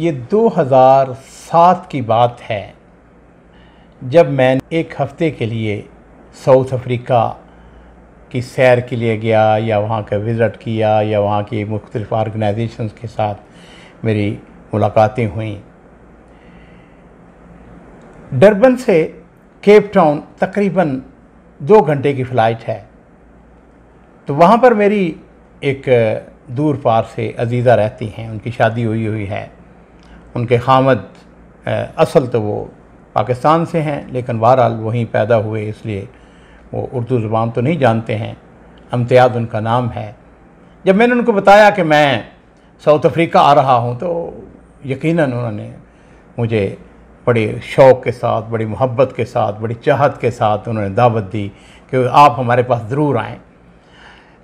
ये 2007 की बात है जब मैं एक हफ़्ते के लिए साउथ अफ्रीका की सैर के लिए गया या वहाँ का विज़िट किया या वहाँ की मुख्तलिफ़ ऑर्गेनाइजेशंस के साथ मेरी मुलाकातें हुईं। डरबन से केप टाउन तकरीबन 2 घंटे की फ़्लाइट है। तो वहाँ पर मेरी एक दूर पार से अजीज़ा रहती हैं, उनकी शादी हुई है। उनके खामद असल तो वो पाकिस्तान से हैं, लेकिन बहरहाल वहीं पैदा हुए, इसलिए वो उर्दू ज़ुबान तो नहीं जानते हैं। इम्तियाज़ उनका नाम है। जब मैंने उनको बताया कि मैं साउथ अफ्रीका आ रहा हूँ तो यकीनन उन्होंने मुझे बड़े शौक़ के साथ, बड़ी मोहब्बत के साथ, बड़ी चाहत के साथ उन्होंने दावत दी कि आप हमारे पास ज़रूर आएँ।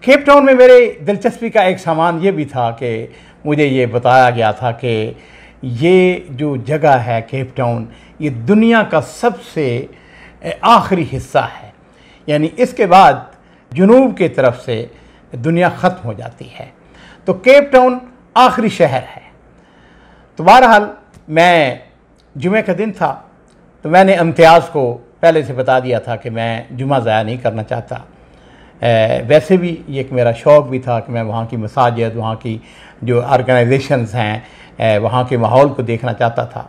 केप टाउन में मेरे दिलचस्पी का एक सामान ये भी था कि मुझे ये बताया गया था कि ये जो जगह है केप टाउन, ये दुनिया का सबसे आखिरी हिस्सा है, यानी इसके बाद जुनूब की तरफ से दुनिया ख़त्म हो जाती है। तो केप टाउन आखिरी शहर है। तो बहरहाल मैं जुमे का दिन था, तो मैंने इम्तियाज़ को पहले से बता दिया था कि मैं जुमा ज़ाया नहीं करना चाहता। वैसे भी ये एक मेरा शौक़ भी था कि मैं वहाँ की मसाजिद, वहाँ की जो ऑर्गेनाइजेशंस हैं, वहाँ के माहौल को देखना चाहता था।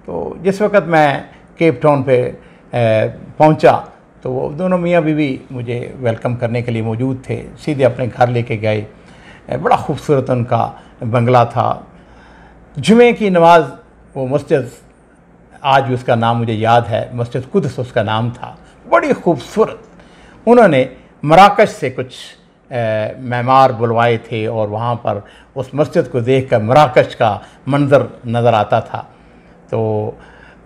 तो जिस वक़्त मैं केप टाउन पे पहुँचा तो वो दोनों मियाँ बीवी मुझे वेलकम करने के लिए मौजूद थे। सीधे अपने घर लेके गए। बड़ा खूबसूरत उनका बंगला था। जुमे की नमाज वो मस्जिद, आज भी उसका नाम मुझे याद है, मस्जिद कुद्स उसका नाम था, बड़ी खूबसूरत। उन्होंने मराकश से कुछ मेमार बुलवाए थे और वहाँ पर उस मस्जिद को देखकर मराकश का मंज़र नज़र आता था। तो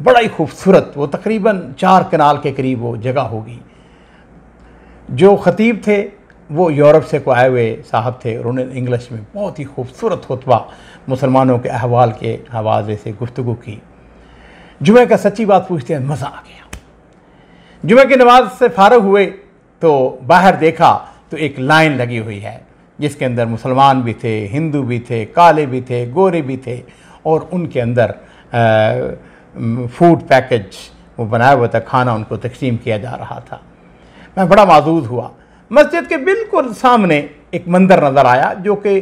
बड़ा ही खूबसूरत, वो तकरीबन 4 कनाल के करीब वो जगह होगी। जो ख़तीब थे वो यूरोप से को आए हुए साहब थे और उन्होंने इंग्लिश में बहुत ही खूबसूरत खुतबा मुसलमानों के अहवाल के हवाले से गुफ्तगू की। जुमे का सच्ची बात पूछते हैं, मज़ा आ गया। जुमे की नमाज से फारग हुए तो बाहर देखा तो एक लाइन लगी हुई है जिसके अंदर मुसलमान भी थे, हिंदू भी थे, काले भी थे, गोरे भी थे, और उनके अंदर फूड पैकेज वो बनाया हुआ था, खाना उनको तकसीम किया जा रहा था। मैं बड़ा माजूज़ हुआ। मस्जिद के बिल्कुल सामने एक मंदिर नज़र आया जो कि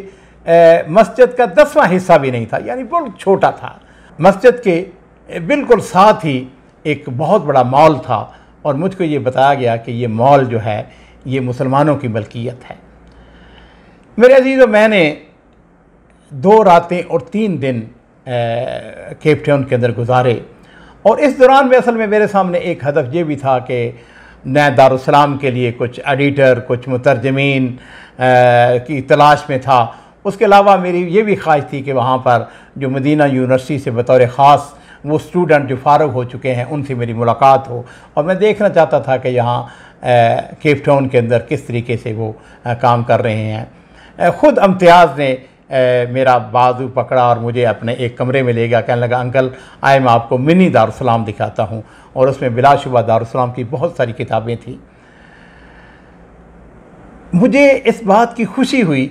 मस्जिद का 10वां हिस्सा भी नहीं था, यानी बहुत छोटा था। मस्जिद के बिल्कुल साथ ही एक बहुत बड़ा मॉल था और मुझको ये बताया गया कि ये मॉल जो है ये मुसलमानों की मलकियत है। मेरे अजीज़ों, मैंने 2 रातें और 3 दिन केप टाउन के अंदर गुजारे और इस दौरान में असल में मेरे सामने एक हदफ ये भी था कि मैं दारुस्सलाम के लिए कुछ एडिटर, कुछ मुतरजमीन की तलाश में था। उसके अलावा मेरी ये भी ख्वाहिश थी कि वहाँ पर जो मदीना यूनिवर्सिटी से बतौर ख़ास वो स्टूडेंट जो फ़ारग हो चुके हैं उनसे मेरी मुलाकात हो, और मैं देखना चाहता था कि यहाँ केप टाउन के अंदर किस तरीके से वो काम कर रहे हैं। ख़ुद इम्तियाज़ ने मेरा बाजू पकड़ा और मुझे अपने एक कमरे में ले गया। कहने लगा, अंकल आए मैं आपको मिनी दारुस्सलाम दिखाता हूँ, और उसमें बिलाशुबा दारुस्सलाम की बहुत सारी किताबें थी। मुझे इस बात की खुशी हुई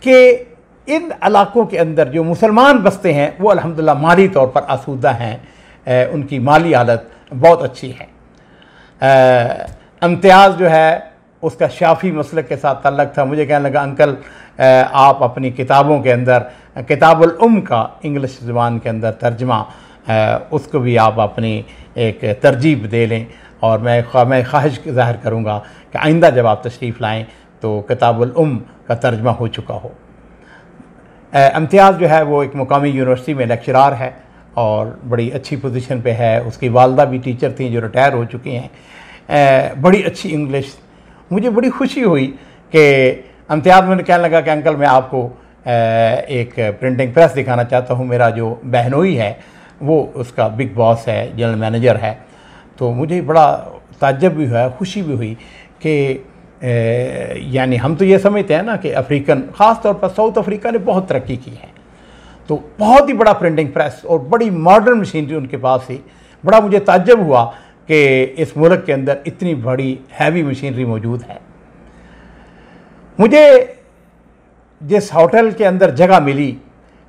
कि इन इलाक़ों के अंदर जो मुसलमान बसते हैं वो अल्हम्दुलिल्लाह माली तौर पर आसूदा हैं, उनकी माली हालत बहुत अच्छी है। इम्तियाज़ जो है उसका शाफ़ी मसलक के साथ ताल्लुक़ था। मुझे कहने लगा, अंकल आप अपनी किताबों के अंदर किताबुल उम का इंग्लिश ज़ुबान के अंदर तर्जमा उसको भी आप अपनी एक तरजीब दे लें, और मैं ख्वाहिश ज़ाहिर करूँगा कि आइंदा जब आप तशरीफ़ लाएँ तो किताबुल उम का तर्जमा हो चुका हो। इम्तियाज़ जो है वो एक मुकामी यूनिवर्सिटी में लेक्चरार है और बड़ी अच्छी पोजीशन पे है। उसकी वालदा भी टीचर थी जो रिटायर हो चुकी हैं। बड़ी अच्छी इंग्लिश। मुझे बड़ी खुशी हुई कि इम्तियाज़ मुझे कहने लगा कि अंकल मैं आपको एक प्रिंटिंग प्रेस दिखाना चाहता हूँ। मेरा जो बहनोई है वो उसका बिग बॉस है, जनरल मैनेजर है। तो मुझे बड़ा ताज्जुब भी हुआ, खुशी भी हुई कि यानी हम तो ये समझते हैं ना कि अफ्रीकन, ख़ास तौर पर साउथ अफ्रीका ने बहुत तरक्की की है, तो बहुत ही बड़ा प्रिंटिंग प्रेस और बड़ी मॉडर्न मशीनरी उनके पास थी। बड़ा मुझे ताज्जुब हुआ कि इस मुल्क के अंदर इतनी बड़ी हैवी मशीनरी मौजूद है। मुझे जिस होटल के अंदर जगह मिली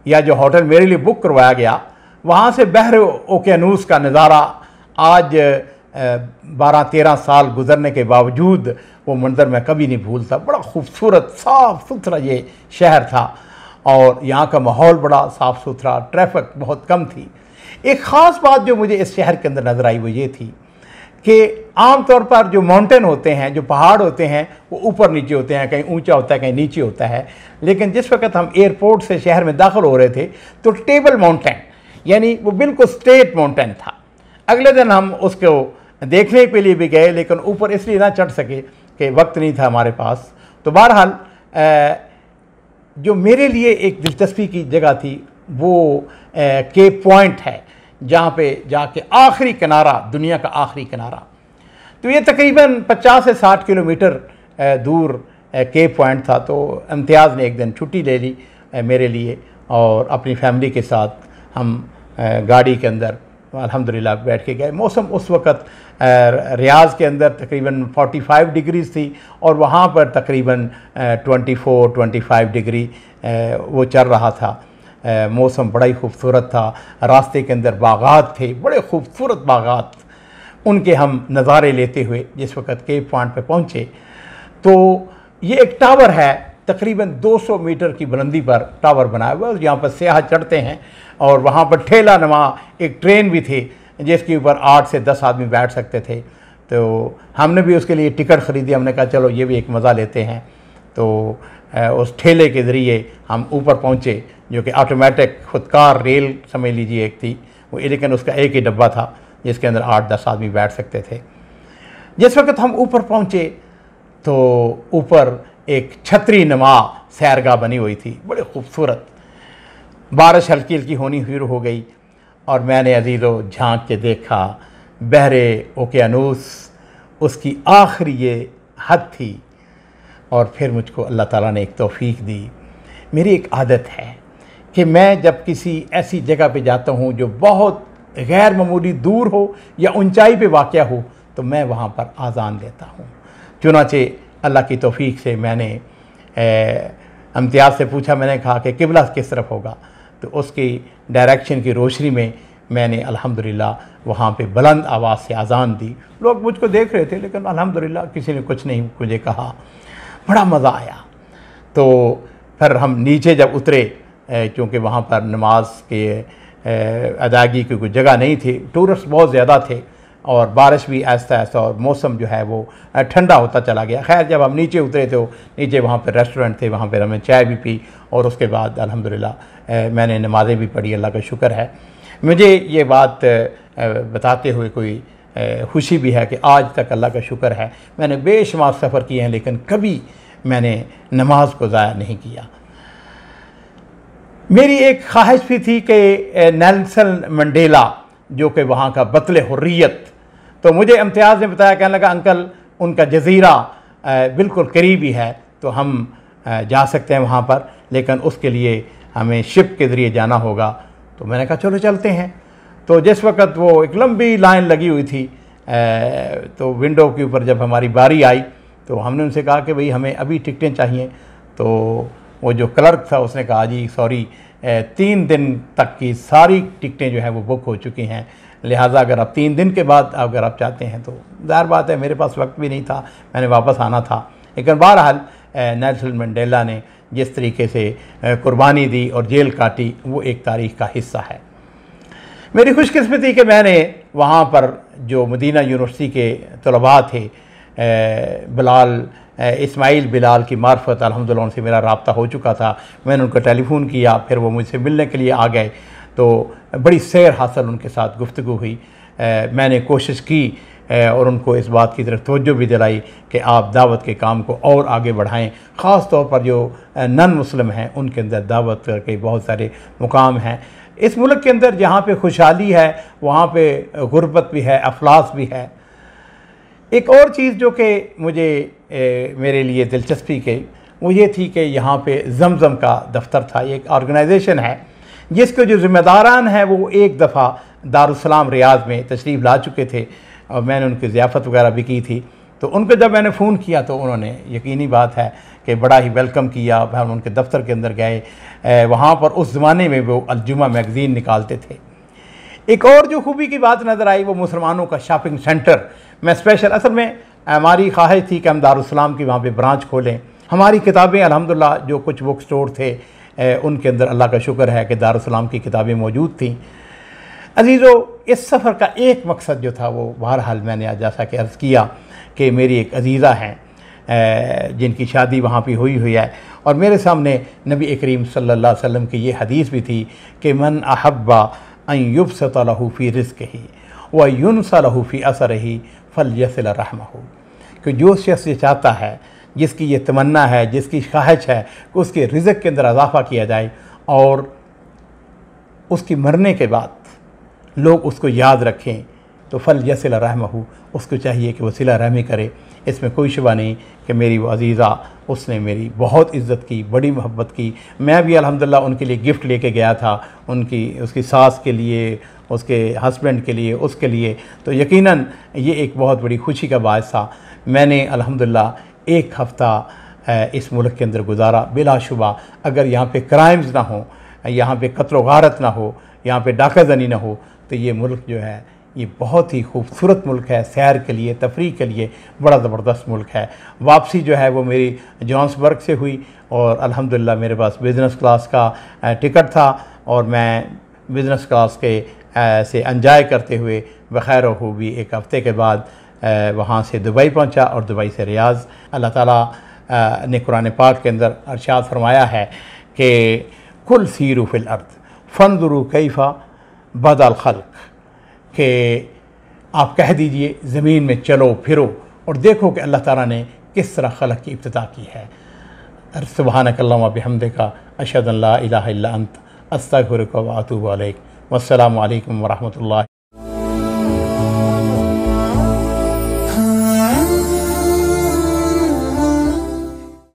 या जो होटल मेरे लिए बुक करवाया गया, वहाँ से बहर ओकेनूस का नज़ारा आज 12-13 साल गुजरने के बावजूद वो मंज़र मैं कभी नहीं भूलता। बड़ा खूबसूरत साफ़ सुथरा ये शहर था और यहाँ का माहौल बड़ा साफ़ सुथरा, ट्रैफिक बहुत कम थी। एक ख़ास बात जो मुझे इस शहर के अंदर नज़र आई वो ये थी कि आम तौर पर जो माउंटेन होते हैं, जो पहाड़ होते हैं, वो ऊपर नीचे होते हैं, कहीं ऊंचा होता है कहीं नीचे होता है। लेकिन जिस वक्त हम एयरपोर्ट से शहर में दाखिल हो रहे थे तो टेबल माउंटेन, यानी वो बिल्कुल स्ट्रेट माउंटेन था। अगले दिन हम उसको देखने के लिए भी गए, लेकिन ऊपर इसलिए ना चढ़ सके कि वक्त नहीं था हमारे पास। तो बहरहाल जो मेरे लिए एक दिलचस्पी की जगह थी वो केप पॉइंट है, जहाँ पे जाके आखिरी किनारा, दुनिया का आखिरी किनारा। तो ये तकरीबन 50 से 60 किलोमीटर दूर केप पॉइंट था। तो इम्तियाज़ ने एक दिन छुट्टी ले ली मेरे लिए और अपनी फैमिली के साथ हम गाड़ी के अंदर अल्हम्दुलिल्लाह बैठ के गए। मौसम उस वक़्त रियाज़ के अंदर तकरीबन 45 डिग्री थी और वहाँ पर तकरीबन 24-25 डिग्री वो चल रहा था। मौसम बड़ा ही खूबसूरत था। रास्ते के अंदर बागात थे, बड़े खूबसूरत बागात। उनके हम नज़ारे लेते हुए जिस वक़्त केप पॉइंट पे पहुँचे तो ये एक टावर है, तकरीबन 200 मीटर की बुलंदी पर टावर बनाया हुआ है। यहाँ पर सयाह चढ़ते हैं और वहाँ पर ठेला नुमा एक ट्रेन भी थी जिसके ऊपर 8 से 10 आदमी बैठ सकते थे। तो हमने भी उसके लिए टिकट ख़रीदी। हमने कहा चलो ये भी एक मज़ा लेते हैं। तो उस ठेले के ज़रिए हम ऊपर पहुँचे, जो कि ऑटोमेटिक खुदकार रेल समझ लीजिए एक थी वो, लेकिन उसका एक ही डब्बा था जिसके अंदर 8-10 आदमी बैठ सकते थे। जिस वक्त हम ऊपर पहुँचे तो ऊपर एक छतरी नुमा सैरगाह बनी हुई थी, बड़ी खूबसूरत। बारिश हल्की हल्की होनी शुरू हो गई और मैंने अजीज़ों झांक के देखा बहरे ओकेनूस, उसकी आखिरी ये हद थी। और फिर मुझको अल्लाह ताला ने एक तौफीक दी। मेरी एक आदत है कि मैं जब किसी ऐसी जगह पे जाता हूँ जो बहुत गैर मामूली दूर हो या ऊंचाई पे वाक़या हो तो मैं वहाँ पर आज़ान देता हूँ। चुनाचे अल्लाह की तौफीक से मैंने इम्तियाज़ से पूछा, मैंने कहा कि किबला किस तरफ होगा, तो उसकी डायरेक्शन की रोशनी में मैंने अल्हम्दुलिल्लाह वहाँ पे बुलंद आवाज़ से आज़ान दी। लोग मुझको देख रहे थे लेकिन अल्हम्दुलिल्लाह किसी ने कुछ नहीं मुझे कहा। बड़ा मज़ा आया। तो फिर हम नीचे जब उतरे, क्योंकि वहाँ पर नमाज के अदायगी की कोई जगह नहीं थी, टूरिस्ट बहुत ज़्यादा थे और बारिश भी ऐसा ऐसा और मौसम जो है वो ठंडा होता चला गया। खैर जब हम नीचे उतरे तो नीचे वहाँ पर रेस्टोरेंट थे, वहाँ पर हमने चाय भी पी और उसके बाद अल्हम्दुलिल्लाह मैंने नमाज़ें भी पढ़ी। अल्लाह का शुक्र है। मुझे ये बात बताते हुए कोई खुशी भी है कि आज तक अल्लाह का शुक्र है मैंने बेशुमार सफ़र किए हैं लेकिन कभी मैंने नमाज को ज़ाया नहीं किया। मेरी एक ख्वाहिश भी थी कि नेल्सन मंडेला जो कि वहाँ का बतले हुर्रियत, तो मुझे इम्तियाज़ ने बताया, कहने लगा अंकल उनका जज़ीरा बिल्कुल करीबी है तो हम जा सकते हैं वहाँ पर, लेकिन उसके लिए हमें शिप के ज़रिए जाना होगा। तो मैंने कहा चलो चलते हैं। तो जिस वक्त वो एक लंबी लाइन लगी हुई थी तो विंडो के ऊपर जब हमारी बारी आई तो हमने उनसे कहा कि भाई हमें अभी टिकटें चाहिए। तो वो जो क्लर्क था उसने कहा जी सॉरी 3 दिन तक की सारी टिकटें जो हैं वो बुक हो चुकी हैं, लिहाजा अगर आप 3 दिन के बाद अगर आप चाहते हैं तो ज़ाहिर बात है मेरे पास वक्त भी नहीं था, मैंने वापस आना था। लेकिन बहरहाल नेल्सन मंडेला ने जिस तरीके से कुर्बानी दी और जेल काटी वो एक तारीख़ का हिस्सा है। मेरी खुशकिस्मती कि मैंने वहाँ पर जो मदीना यूनिवर्सिटी के तलबा थे, बिलाल इस्माइल बिलाल की मार्फत अल्हम्दुलिल्लाह उनसे मेरा रब्ता हो चुका था। मैंने उनको टेलीफ़ोन किया, फिर वो मुझसे मिलने के लिए आ गए। तो बड़ी सैर हासिल उनके साथ गुफ्तगू हुई। मैंने कोशिश की और उनको इस बात की तरफ तवज्जो भी दिलाई कि आप दावत के काम को और आगे बढ़ाएं। ख़ास तौर पर जो नन मुस्लिम हैं उनके अंदर दावत के बहुत सारे मुकाम हैं। इस मुल्क के अंदर जहाँ पे खुशहाली है वहाँ पे गुर्बत भी है, अफलास भी है। एक और चीज़ जो कि मुझे मेरे लिए दिलचस्पी की वो ये थी कि यहाँ पे जमज़म का दफ्तर था। ये एक ऑर्गेनाइजेशन है जिसके जो ज़िम्मेदारान हैं वो एक दफ़ा दारुस्सलाम रियाज़ में तशरीफ़ ला चुके थे और मैंने उनकी ज़ियाफ़त वगैरह भी की थी। तो उनको जब मैंने फ़ोन किया तो उन्होंने, यकीनी बात है कि बड़ा ही वेलकम किया। हम उनके दफ्तर के अंदर गए, वहाँ पर उस ज़माने में वो अल-जुमा मैगज़ीन निकालते थे। एक और जो खूबी की बात नज़र आई वो मुसलमानों का शॉपिंग सेंटर। मैं स्पेशल, असल में हमारी ख्वाहिश थी कि हम दारुस्सलाम की वहाँ पे ब्रांच खोलें। हमारी किताबें अल्हम्दुलिल्लाह जो कुछ बुक स्टोर थे उनके अंदर अल्लाह का शुक्र है कि दारुस्सलाम की किताबें मौजूद थीं। अजीज़ों, इस सफ़र का एक मकसद जो था वो बहरहाल मैंने आज जैसा कि अर्ज़ किया कि मेरी एक अजीज़ा हैं जिनकी शादी वहाँ पे हुई है, और मेरे सामने नबी करीम सल्लल्लाहु अलैहि वसल्लम की ये हदीस भी थी कि मन अहब्बा अन युबसत लहू फ़ी रिज़्क़िही व युनसा लहू फ़ी असरिही फलयसिल रहमहू, कि जो शख्स ये चाहता है, जिसकी ये तमन्ना है, जिसकी ख्वाहिश है कि उसके रिज़्क़ के अंदर इजाफ़ा किया जाए और उसकी मरने के बाद लोग उसको याद रखें, तो फल यसिल रहमहू, उसको चाहिए कि वो सिला रहमी करे। इसमें कोई शुबा नहीं कि मेरी वो अजीज़ा, उसने मेरी बहुत इज़्ज़त की, बड़ी मोहब्बत की। मैं भी अल्हम्दुलिल्लाह उनके लिए गिफ्ट लेके गया था, उसकी सास के लिए, उसके हस्बैंड के लिए, उसके लिए। तो यकीनन ये एक बहुत बड़ी खुशी का बायस था। मैंने अल्हम्दुलिल्लाह एक हफ़्ता इस मुल्क के अंदर गुजारा। बिलाशुबा अगर यहाँ पे क्राइम्स ना हो, यहाँ पे कत्ल व गारत ना हो, यहाँ पे डाकाज़नी ना हो, तो ये मुल्क जो है ये बहुत ही खूबसूरत मुल्क है। सैर के लिए, तफरीह के लिए बड़ा ज़बरदस्त मुल्क है। वापसी जो है वो मेरी जोहान्सबर्ग से हुई और अल्हम्दुलिल्लाह मेरे पास बिज़नेस क्लास का टिकट था और मैं बिज़नेस क्लास के से एंजॉय करते हुए बखैर खूबी एक हफ़्ते के बाद वहाँ से दुबई पहुँचा और दुबई से रियाज़। अल्लाह ताला ने कुरान पाक के अंदर इरशाद फरमाया है कि कुल सीरू फिल अर्द फंजुरू कैफ़ा बदल खल्क, कि आप कह दीजिए ज़मीन में चलो फिरो और देखो कि अल्लाह ताला ने किस तरह खल्क की इब्तिदा की है। सुब्हानक अल्लाहुम्मा बिहम्दिका अशहदु अन ला इलाहा इल्ला अंत अस्तगफिरुका व अतूबु इलैक। वस्सलामु अलैकुम व रहमतुल्लाह।